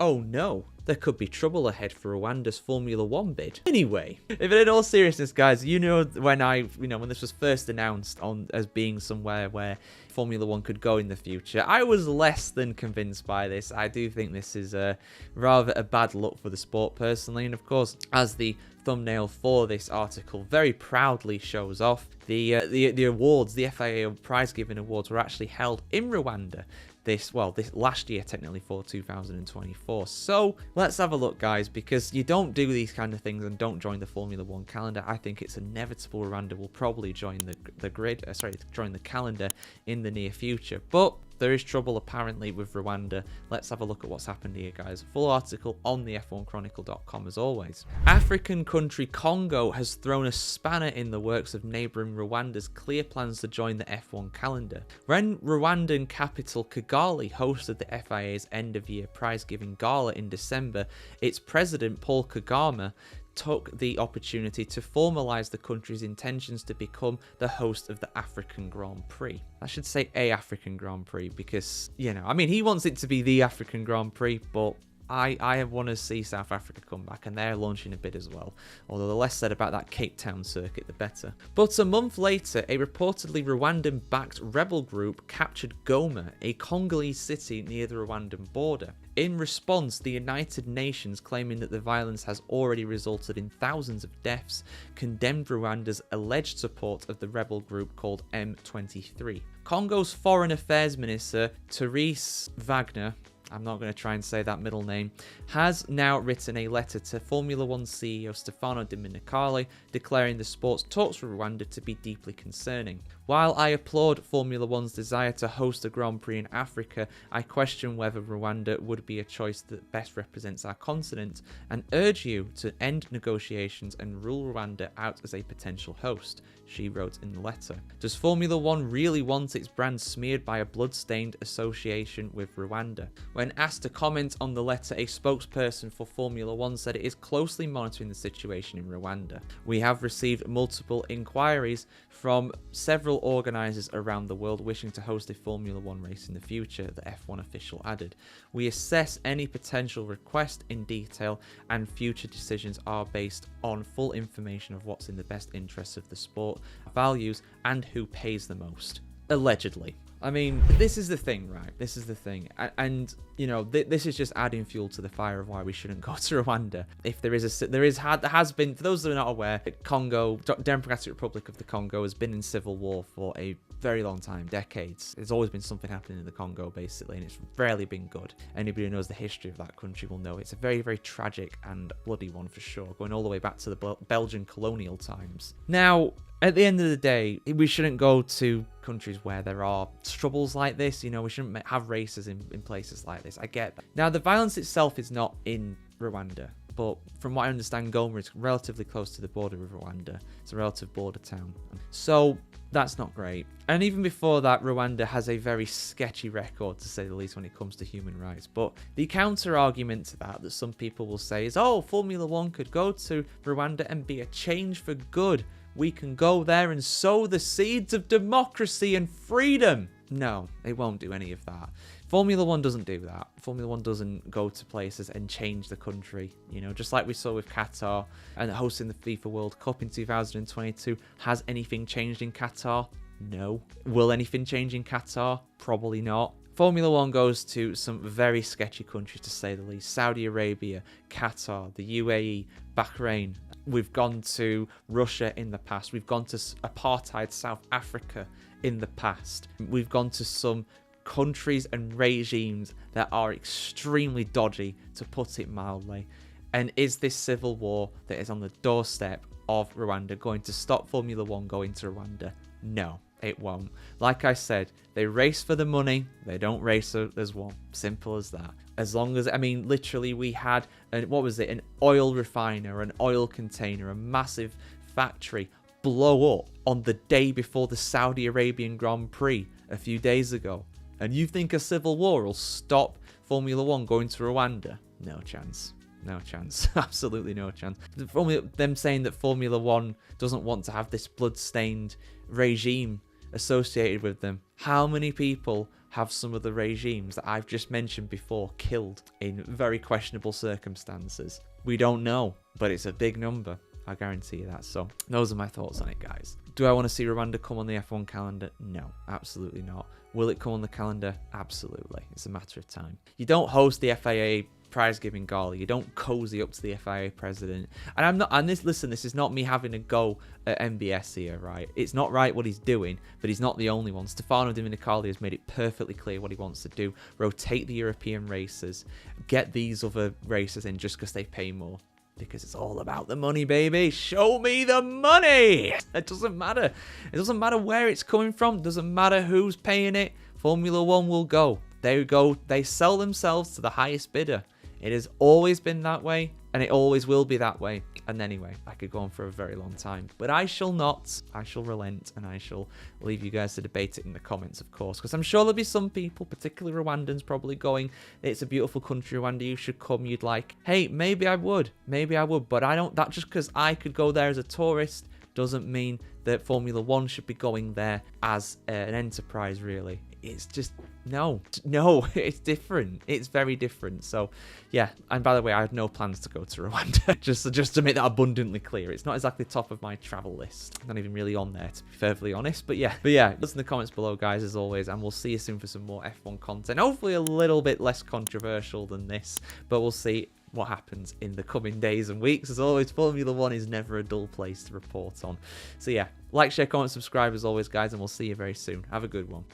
oh no, there could be trouble ahead for Rwanda's Formula 1 bid. Anyway, if in all seriousness, guys, when this was first announced as being somewhere where Formula 1 could go in the future, I was less than convinced by this. I do think this is rather a bad look for the sport personally, and of course, as the thumbnail for this article very proudly shows off, the awards, the FIA prize giving awards, were actually held in Rwanda this last year, technically, for 2024. So let's have a look, guys, because you don't do these kind of things and don't join the Formula 1 calendar. I think it's inevitable Rwanda will probably join join the calendar in the near future, but there is trouble apparently with Rwanda. Let's have a look at what's happened here, guys. Full article on the F1Chronicle.com as always. African country Congo has thrown a spanner in the works of neighbouring Rwanda's clear plans to join the F1 calendar. When Rwandan capital Kigali hosted the FIA's end-of-year prize-giving gala in December, its president Paul Kagame took the opportunity to formalise the country's intentions to become the host of the African Grand Prix. I should say a African Grand Prix because, he wants it to be the African Grand Prix, but I want to see South Africa come back, and they're launching a bid as well. Although the less said about that Cape Town circuit, the better. But a month later, a reportedly Rwandan-backed rebel group captured Goma, a Congolese city near the Rwandan border. In response, the United Nations, claiming that the violence has already resulted in thousands of deaths, condemned Rwanda's alleged support of the rebel group called M23. Congo's Foreign Affairs Minister, Therese Wagner, I'm not going to try and say that middle name, has now written a letter to Formula 1 CEO Stefano Domenicali declaring the sport's talks with Rwanda to be deeply concerning. While I applaud Formula 1's desire to host a Grand Prix in Africa, I question whether Rwanda would be a choice that best represents our continent and urge you to end negotiations and rule Rwanda out as a potential host, she wrote in the letter. Does Formula 1 really want its brand smeared by a blood-stained association with Rwanda? When asked to comment on the letter, a spokesperson for Formula 1 said it is closely monitoring the situation in Rwanda. We have received multiple inquiries from several organisers around the world wishing to host a Formula 1 race in the future, the F1 official added. We assess any potential request in detail, and future decisions are based on full information of what's in the best interests of the sport, values, and who pays the most. Allegedly. I mean, this is the thing, right? This is the thing. And this is just adding fuel to the fire of why we shouldn't go to Rwanda. If there has been, for those that are not aware, Congo, Democratic Republic of the Congo, has been in civil war for a very long time, decades. There's always been something happening in the Congo, basically, and it's rarely been good. Anybody who knows the history of that country will know it's a very, very tragic and bloody one for sure, going all the way back to the Belgian colonial times. Now, at the end of the day, we shouldn't go to countries where there are troubles like this. We shouldn't have races in places like this. I get that. Now, the violence itself is not in Rwanda, but from what I understand, Goma is relatively close to the border with Rwanda. It's a relative border town. So that's not great. And even before that, Rwanda has a very sketchy record, to say the least, when it comes to human rights. But the counter argument to that some people will say is, oh, Formula 1 could go to Rwanda and be a change for good. We can go there and sow the seeds of democracy and freedom. No, it won't do any of that. Formula 1 doesn't do that. Formula 1 doesn't go to places and change the country. Just like we saw with Qatar and hosting the FIFA World Cup in 2022. Has anything changed in Qatar? No. Will anything change in Qatar? Probably not. Formula 1 goes to some very sketchy countries, to say the least. Saudi Arabia, Qatar, the UAE, Bahrain. We've gone to Russia in the past. We've gone to apartheid South Africa in the past. We've gone to some countries and regimes that are extremely dodgy, to put it mildly. And is this civil war that is on the doorstep of Rwanda going to stop Formula 1 going to Rwanda? No, it won't. Like I said, they race for the money. They don't race as one. Simple as that. As long as, literally we had, an oil refiner, an oil container, a massive factory blow up on the day before the Saudi Arabian Grand Prix a few days ago. And you think a civil war will stop Formula 1 going to Rwanda? No chance. No chance. Absolutely no chance. Them saying that Formula 1 doesn't want to have this blood-stained regime associated with them. How many people have some of the regimes that I've just mentioned before killed in very questionable circumstances? We don't know, but it's a big number. I guarantee you that. So those are my thoughts on it, guys. Do I want to see Rwanda come on the F1 calendar? No, absolutely not. Will it come on the calendar? Absolutely. It's a matter of time. You don't host the FIA prize-giving gala. You don't cozy up to the FIA president. And I'm not. And listen, this is not me having a go at MBS here, right? It's not right what he's doing, but he's not the only one. Stefano Domenicali has made it perfectly clear what he wants to do. Rotate the European races. Get these other races in just because they pay more. Because it's all about the money, baby. Show me the money. It doesn't matter. It doesn't matter where it's coming from. It doesn't matter who's paying it. Formula One will go. They go. They sell themselves to the highest bidder. It has always been that way, and it always will be that way. And anyway, I could go on for a very long time, but I shall not. I shall relent, and I shall leave you guys to debate it in the comments, of course, because I'm sure there'll be some people, particularly Rwandans, probably going, it's a beautiful country, Rwanda, you should come. You'd like, hey, maybe I would, but I don't. That just because I could go there as a tourist doesn't mean that Formula One should be going there as an enterprise, really. It's just, no, it's different. It's very different. So, yeah. And by the way, I have no plans to go to Rwanda. just to make that abundantly clear. It's not exactly top of my travel list. I'm not even really on there, to be perfectly honest. But yeah, listen in the comments below, guys, as always. And we'll see you soon for some more F1 content. Hopefully a little bit less controversial than this. But we'll see what happens in the coming days and weeks. As always, Formula One is never a dull place to report on. So yeah, like, share, comment, subscribe as always, guys. And we'll see you very soon. Have a good one.